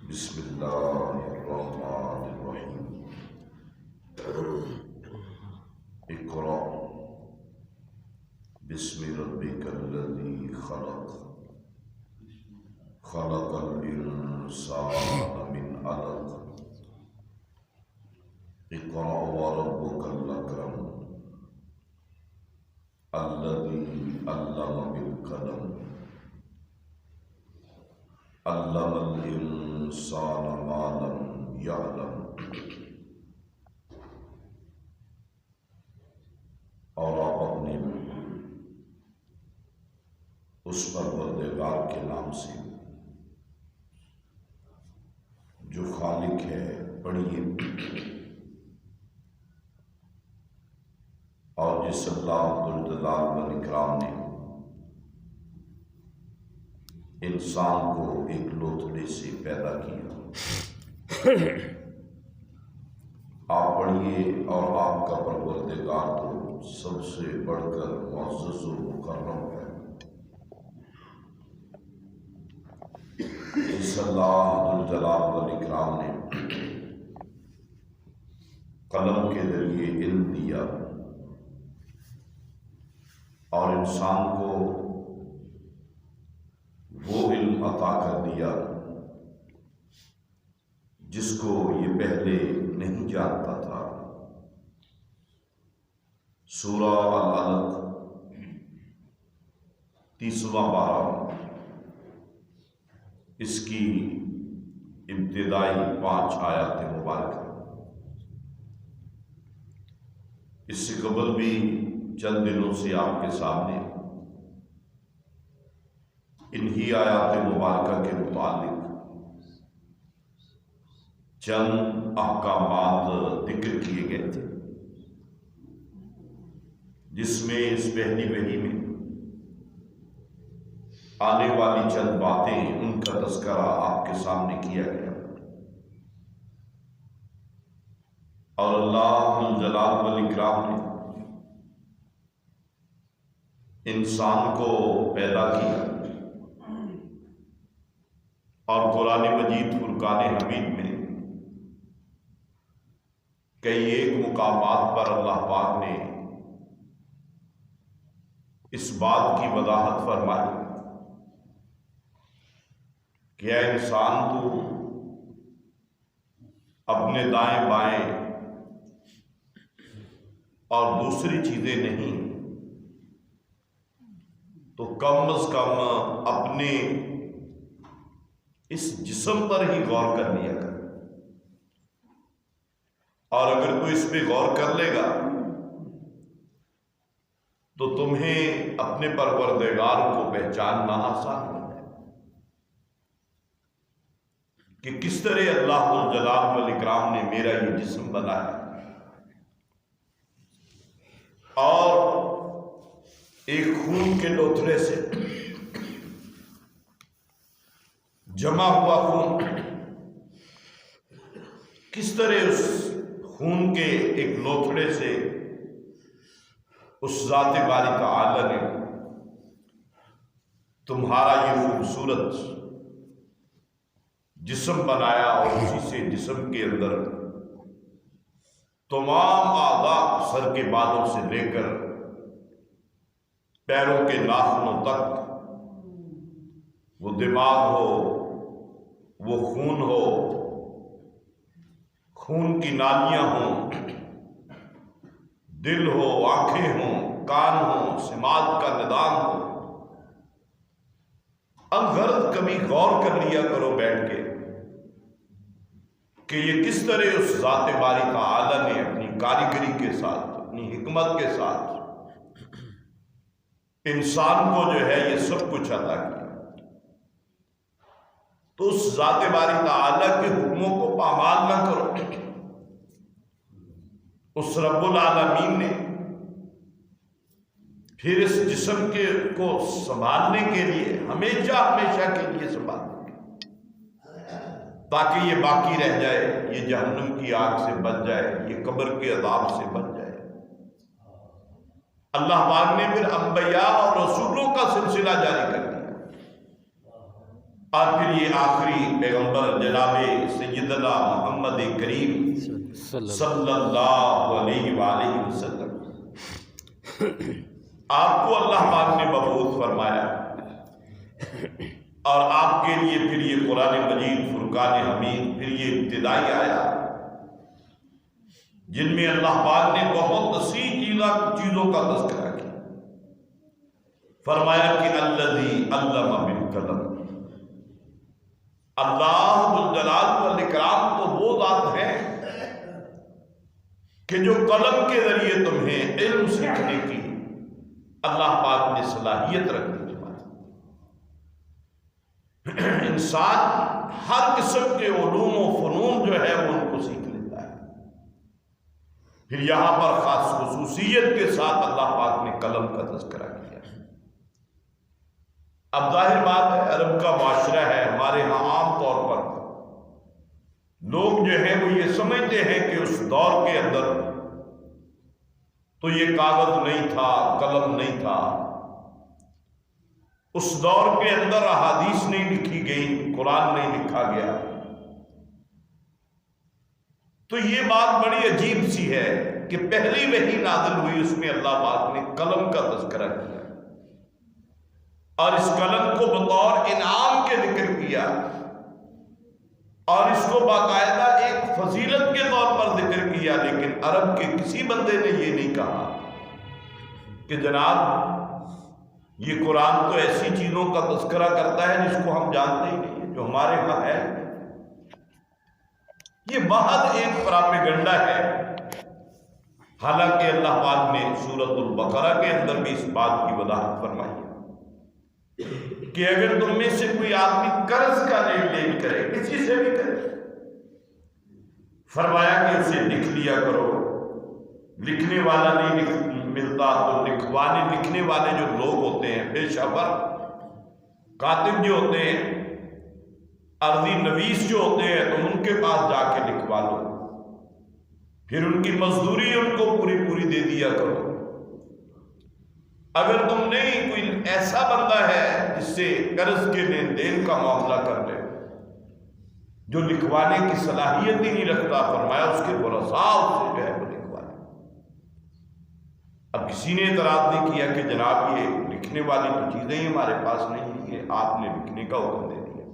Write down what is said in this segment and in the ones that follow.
بسم اللہ الرحمن الرحیم۔ اقرأ بسم ربک الذی خلق، خلق الانسان من علق، اقرأ وربک الاکرم الذی علم بالقلم، علم الانسان ما لم یعلم۔ اور آپ اپنے اس پروردگار کے نام سے جو خالق ہے پڑھیے، اور جس اللہ ذوالجلال والاکرام نے انسان کو ایک لوتھڑے سے پیدا کیا، آپ پڑھیے۔ اور آپ کا پروردگار تو سب سے بڑھ کر معزز و مکرم ہے۔ اس اللہ ذوالجلال والاکرام نے قلم کے ذریعے علم دیا اور انسان کو وہ علم عطا کر دیا جس کو یہ پہلے نہیں جانتا تھا۔ سورہ العلق 30واں پارہ، اس کی ابتدائی 5 آیات مبارکہ۔ اس سے قبل بھی چند دنوں سے آپ کے سامنے انہی آیات مبارکہ کے متعلق چند احکامات ذکر کیے گئے تھے، جس میں اس پہلی وحی میں آنے والی چند باتیں، ان کا تذکرہ آپ کے سامنے کیا گیا، اور اللہ ذوالجلال والاکرام نے انسان کو پیدا کیا، اور قرآن مجید فرقان حمید میں کئی ایک مقامات پر اللہ پاک نے اس بات کی وضاحت فرمائی کہ اے انسان، تو اپنے دائیں بائیں اور دوسری چیزیں نہیں تو کم از کم اپنے اس جسم پر ہی غور کر لیا کر، اور اگر تو اس پہ غور کر لے گا تو تمہیں اپنے پروردگار کو پہچاننا آسان ہو جائے کہ کس طرح اللہ ذوالجلال والاکرام نے میرا یہ جسم بنایا، اور ایک خون کے لوتھڑے سے جمع ہوا خون کس طرح اس خون کے ایک لوتھڑے سے اس ذات باری تعالی نے تمہارا یہ خوبصورت جسم بنایا، اور اسی سے جسم کے اندر تمام اعضاء، سر کے بالوں سے لے کر پیروں کے ناخنوں تک، وہ دماغ ہو، وہ خون ہو، خون کی نالیاں ہوں، دل ہو، آنکھیں ہوں، کان ہوں، سماعت کا نظام ہو، الغرض کبھی غور کر لیا کرو بیٹھ کے کہ یہ کس طرح اس ذات باری تعالی نے اپنی کاریگری کے ساتھ، اپنی حکمت کے ساتھ انسان کو جو ہے یہ سب کچھ عطا کیا۔ تو اس ذات باری تعالی کے حکموں کو پامال نہ کرو۔ اس رب العالمین نے پھر اس جسم کو سنبھالنے کے لیے ہمیشہ کے لیے سنبھالنے تاکہ یہ باقی رہ جائے، یہ جہنم کی آگ سے بچ جائے، یہ قبر کے عذاب سے بچ جائے۔ اللہ پاک نے پھر انبیاء اور رسولوں کا سلسلہ جاری کر دیا، اور پھر یہ آخری پیغمبر جناب سیدنا محمد کریم صلی اللہ علیہ وآلہ وسلم، آپ کو اللہ پاک نے مبعوث فرمایا، اور آپ کے لیے پھر یہ قرآن مجید فرقان حمید، پھر یہ ابتدائی آیا جن میں اللہ پاک نے بہت وسیع چیزوں کا تذکرہ کیا۔ فرمایا کہ الذی علم بالقلم، اللہ ذوالجلال والاکرام تو وہ ذات ہے کہ جو قلم کے ذریعے تمہیں علم سیکھنے کی اللہ پاک نے صلاحیت رکھی۔ انسان ہر قسم کے علوم و فنون جو ہے وہ ان کو سیکھ لیتا ہے، پھر یہاں پر خاص خصوصیت کے ساتھ اللہ پاک نے قلم کا تذکرہ کیا۔ اب ظاہر بات ہے، عرب کا معاشرہ ہے، ہمارے ہاں عام طور پر لوگ جو ہے وہ یہ سمجھتے ہیں کہ اس دور کے اندر تو یہ کاغذ نہیں تھا، قلم نہیں تھا، اس دور کے اندر احادیث نہیں لکھی گئی، قرآن نہیں لکھا گیا۔ تو یہ بات بڑی عجیب سی ہے کہ پہلی وحی نازل ہوئی، اس میں اللہ پاک نے قلم کا تذکرہ کیا اور اس قلم کو بطور انعام کے ذکر کیا، اور اس کو باقاعدہ ایک فضیلت کے طور پر ذکر کیا۔ لیکن عرب کے کسی بندے نے یہ نہیں کہا کہ جناب یہ قرآن تو ایسی چیزوں کا تذکرہ کرتا ہے جس کو ہم جانتے ہی نہیں ہیں، جو ہمارے ہاں ہے۔ یہ محض ایک پراپیگنڈا ہے، حالانکہ اللہ پاک نے سورۃ البقرہ کے اندر بھی اس بات کی وضاحت فرمائی ہے کہ اگر تم میں سے کوئی آدمی قرض کا لین دین کرے، کسی سے بھی کرے، فرمایا کہ اسے لکھ لیا کرو۔ لکھنے والا نہیں ملتا تو لکھنے والے جو لوگ ہوتے ہیں، پیشہ ور کاتب جو ہوتے ہیں، عرضی نویس جو ہوتے ہیں، تم ان کے پاس جا کے لکھوا لو، پھر ان کی مزدوری ان کو پوری دے دیا کرو۔ اگر تم نہیں، کوئی ایسا بندہ ہے جس سے قرض کے لین دین کا معاملہ کر لے، جو لکھوانے کی صلاحیت ہی نہیں رکھتا، فرمایا اس کے ورثاء سے جو ہے وہ لکھوا لے۔ اب کسی نے اعتراض نہیں کیا کہ جناب یہ لکھنے والی تو چیزیں ہی ہمارے پاس نہیں ہیں، یہ آپ نے لکھنے کا حکم دے دیا،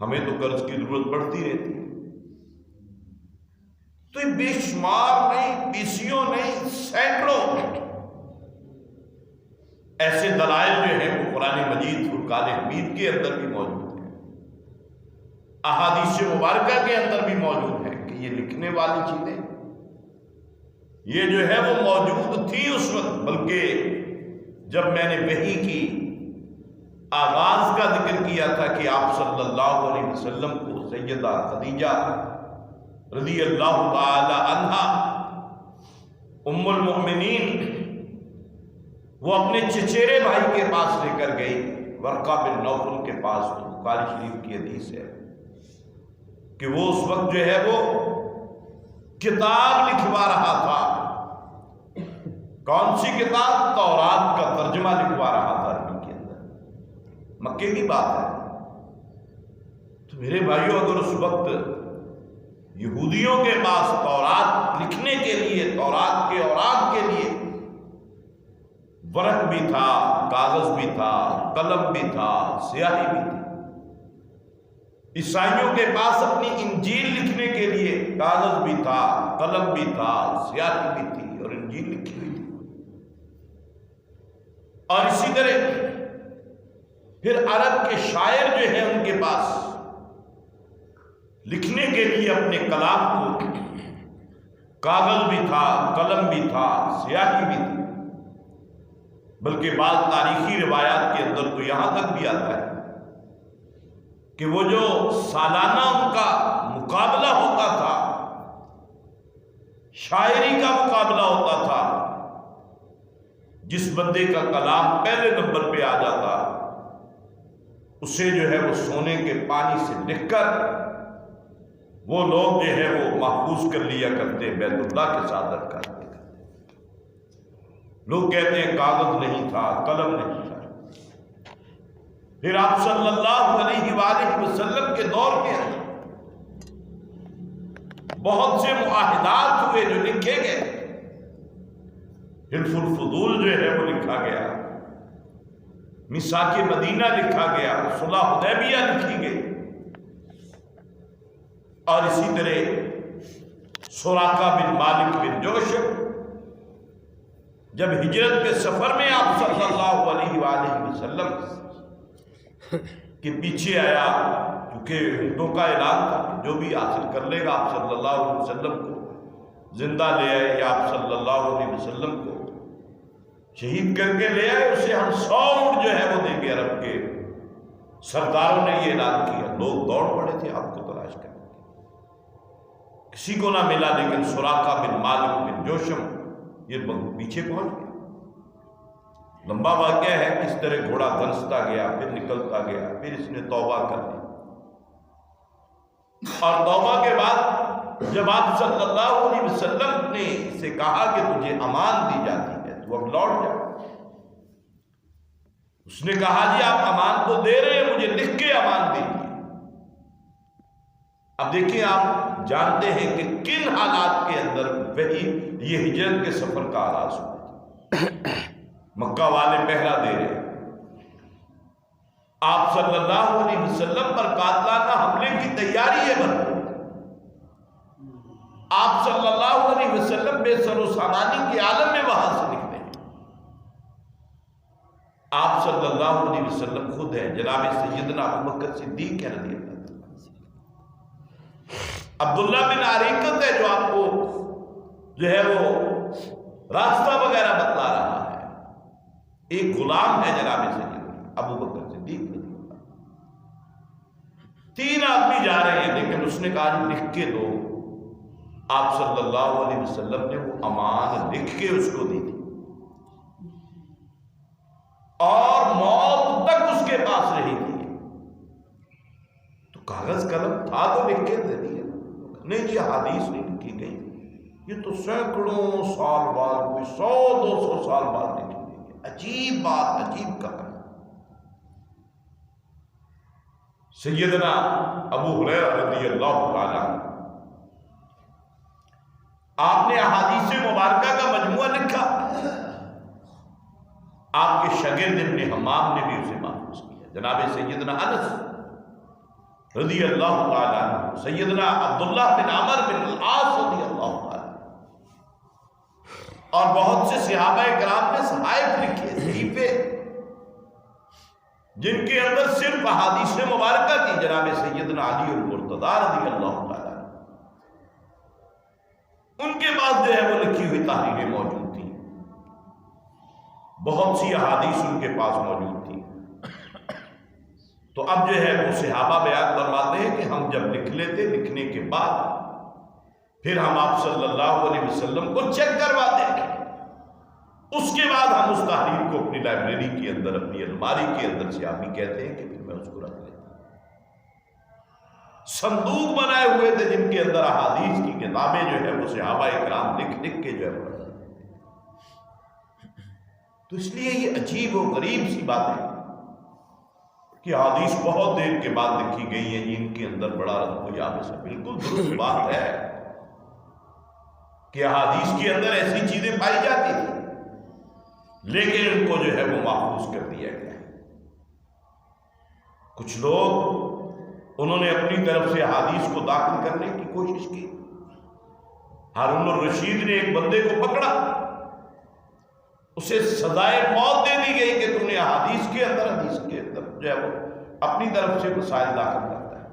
ہمیں تو قرض کی ضرورت پڑتی رہتی ہے۔ تو یہ بے شمار نہیں، بیسیوں نہیں، سینکڑوں ایسے دلائل جو ہیں وہ قرآن مجید فرقان حمید کے اندر بھی موجود ہیں، احادیث مبارکہ کے اندر بھی موجود ہیں کہ یہ لکھنے والی چیزیں یہ جو ہے وہ موجود تھی اس وقت۔ بلکہ جب میں نے وحی کی آغاز کا ذکر کیا تھا کہ آپ صلی اللہ علیہ وسلم کو سیدہ خدیجہ رضی اللہ تعالی عنہا ام المؤمنین وہ اپنے چچیرے بھائی کے پاس لے کر گئی، ورقہ بن نوفل کے پاس، بخاری شریف کی حدیث ہے کہ وہ اس وقت جو ہے وہ کتاب لکھوا رہا تھا۔ کون سی کتاب؟ تورات کا ترجمہ لکھوا رہا تھا عربی کے اندر، مکے کی بات ہے۔ تو میرے بھائیوں، اگر اس وقت یہودیوں کے پاس تورات لکھنے کے لیے، تورات کے اوراق کے لیے ورق بھی تھا، کاغذ بھی تھا، قلم بھی تھا، سیاہی بھی تھی، عیسائیوں کے پاس اپنی انجیل لکھنے کے لیے کاغذ بھی تھا، قلم بھی تھا، سیاہی بھی تھی، اور انجیل لکھی ہوئی تھی۔ اور اسی طرح پھر عرب کے شاعر جو ہیں ان کے پاس لکھنے کے لیے اپنے کلام کو کاغذ بھی تھا، قلم بھی تھا، سیاہی بھی تھی۔ بلکہ بعض تاریخی روایات کے اندر تو یہاں تک بھی آتا ہے کہ وہ جو سالانہ ان کا مقابلہ ہوتا تھا، شاعری کا مقابلہ ہوتا تھا، جس بندے کا کلام پہلے نمبر پہ آ جاتا اسے جو ہے وہ سونے کے پانی سے لکھ کر وہ لوگ جو ہے وہ محفوظ کر لیا کرتے، بیت اللہ کے ساتھ رکھا کرتے۔ لوگ کہتے ہیں کاغذ نہیں تھا، قلم نہیں تھا، پھر آپ صلی اللہ علیہ وآلہ وسلم کے دور کے اندر بہت سے معاہدات ہوئے جو لکھے گئے. حلف الفضول جو ہے وہ لکھا گیا، میثاق مدینہ لکھا گیا، صلح حدیبیہ لکھی گئی، اور اسی طرح سراقہ بن مالک بن جوشم جب ہجرت کے سفر میں آپ صلی اللہ علیہ وآلہ وسلم کے پیچھے آیا، کیونکہ ہندوؤں کا اعلان تھا کہ جو بھی حاصل کر لے گا آپ صلی اللہ علیہ وسلم کو زندہ لے آئے یا آپ صلی اللہ علیہ وسلم کو شہید کر کے لے آئے، اسے ہم 100 اونٹ جو ہے وہ دیں گے. عرب کے سرداروں نے یہ اعلان کیا. لوگ دوڑ پڑے تھے آپ کو تلاش کرنے، کسی کو نہ ملا، لیکن سراقہ بن مالک بن جوشم یہ پیچھے پہنچ گیا. لمبا واقعہ ہے کس طرح گھوڑا دھنستا گیا، پھر نکلتا گیا، پھر اس نے توبہ کر لی، اور توبہ کے بعد جب آپ صلی اللہ علیہ وسلم نے اسے کہا کہ تجھے امان دی جاتی ہے تو اب لوٹ جا، اس نے کہا جی آپ امان تو دے رہے ہیں، مجھے لکھ کے امان دیجیے. اب دیکھیں آپ جانتے ہیں کہ کن حالات کے اندر وہی یہ ہجرت کے سفر کا آغاز ہوا. مکہ والے پہرا دے رہے ہیں، آپ صلی اللہ علیہ وسلم پر قاتلانہ حملے کی تیاری ہے بھرپور. آپ صلی اللہ علیہ وسلم بے سر و سامانی کے عالم میں وہاں سے نکلے. آپ صلی اللہ علیہ وسلم خود ہیں، جناب سیدنا ابوبکر صدیق رضی اللہ عنہ. عبداللہ بن عریقت ہے جو آپ کو جو ہے وہ راستہ وغیرہ بتلا رہا ہے. ایک غلام ہے جناب سیدنا ابوبکر صدیق رضی اللہ عنہ. 3 آدمی جا رہے ہیں، لیکن اس نے کہا لکھ کے دو. آپ صلی اللہ علیہ وسلم نے وہ امان لکھ کے اس کو دی تھی، اور موت تک اس کے پاس رہی تھی. تو کاغذ قلم تھا تو لکھ کے دے دیا. نہیں جی حدیث نہیں لکھی گئی، یہ تو سینکڑوں سال بعد، 100-200 سال بعد لکھی گئی. عجیب بات، عجیب کہانی. سیدنا ابو ہریرہ رضی اللہ تعالیٰ آپ نے احادیث مبارکہ کا مجموعہ لکھا. آپ کے شاگرد ابن حمام نے بھی اسے محفوظ کیا. جناب سیدنا انس رضی اللہ تعالیٰ عنہ، سیدنا عبداللہ بن عمر بن العاص رضی اللہ تعالیٰ، اور بہت سے صحابہ کرام نے صحائف لکھے، صحیفے، جن کے اندر صرف احادیث مبارکہ کی. جناب سیدنا علی المرتضیٰ رضی اللہ تعالیٰ عنہ، ان کے پاس جو ہے وہ لکھی ہوئی تحریریں موجود تھیں. بہت سی احادیث ان کے پاس موجود تھیں. تو اب جو ہے وہ صحابہ بیان فرماتے ہیں کہ ہم جب لکھ لیتے، لکھنے کے بعد پھر ہم آپ صلی اللہ علیہ وسلم کو چیک کرواتے ہیں. اس کے بعد ہم اس تحریر کو اپنی لائبریری کے اندر، اپنی الماری کے اندر سے آپ ہی کہتے ہیں کہ پھر میں اس کو رکھ لیتا ہوں. صندوق بنائے ہوئے تھے جن کے اندر احادیث کی کتابیں جو ہے وہ صحابہ کرام لکھ لکھ کے جو ہے پڑھتے. تو اس لیے یہ عجیب و غریب سی بات ہے کہ حدیث بہت دیر کے بعد لکھی گئی ہیں، ان کے اندر بڑا رد و یابس ہے. بالکل درست بات ہے کہ حدیث کے اندر ایسی چیزیں پائی جاتی تھیں، لیکن ان کو جو ہے وہ محفوظ کر دیا گیا ہے. کچھ لوگ انہوں نے اپنی طرف سے حدیث کو داخل کرنے کی کوشش کی. ہارون الرشید نے ایک بندے کو پکڑا، اسے سزائے موت دے دی گئی کہ تم نے حدیث کے اندر جو ہے وہ اپنی طرف سے مسائل داخل کرتا ہے.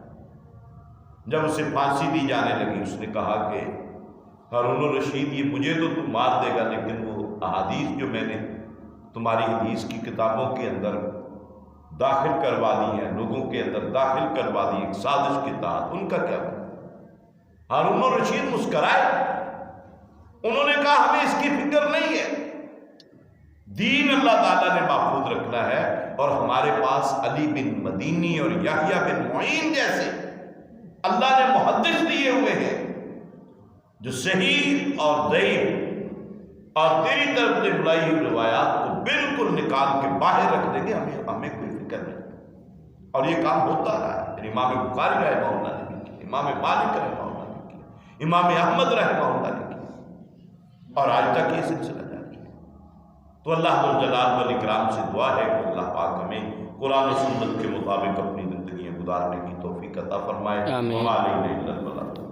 جب اسے پھانسی دی جانے لگی، اس نے کہا کہ ہارون الرشید یہ مجھے تو تم مار دے گا، لیکن وہ احادیث جو میں نے تمہاری حدیث کی کتابوں کے اندر داخل کروا دی ہیں، لوگوں کے اندر داخل کروا دی ایک سازش کے تحت، ان کا کیا بنا؟ ہارون الرشید مسکرائے. انہوں نے کہا ہمیں اس کی فکر نہیں ہے، دین اللہ تعالیٰ نے محفوظ رکھنا ہے، اور ہمارے پاس علی بن مدینی اور یحییٰ بن معین جیسے اللہ نے محدث دیے ہوئے ہیں جو صحیح اور ضعیف اور تیری طرف سے بلائی ہوئی روایات کو بالکل نکال کے باہر رکھ دیں گے. ہمیں کوئی فکر نہیں. اور یہ کام ہوتا رہا ہے. امام بخاری رحمہ اللہ نے بھی کی، امام مالک رحمہ اللہ نے کی، امام احمد رحمہ اللہ نے کی، اور آج تک یہ سلسلہ جاری ہے. تو اللہ ذوالجلال والاکرام سے دعا ہے کہ اللہ پاک ہمیں قرآن و سنت کے مطابق اپنی زندگیاں گزارنے کی توفیق عطا فرمائے. آمین. وما علینا الا البلاغ.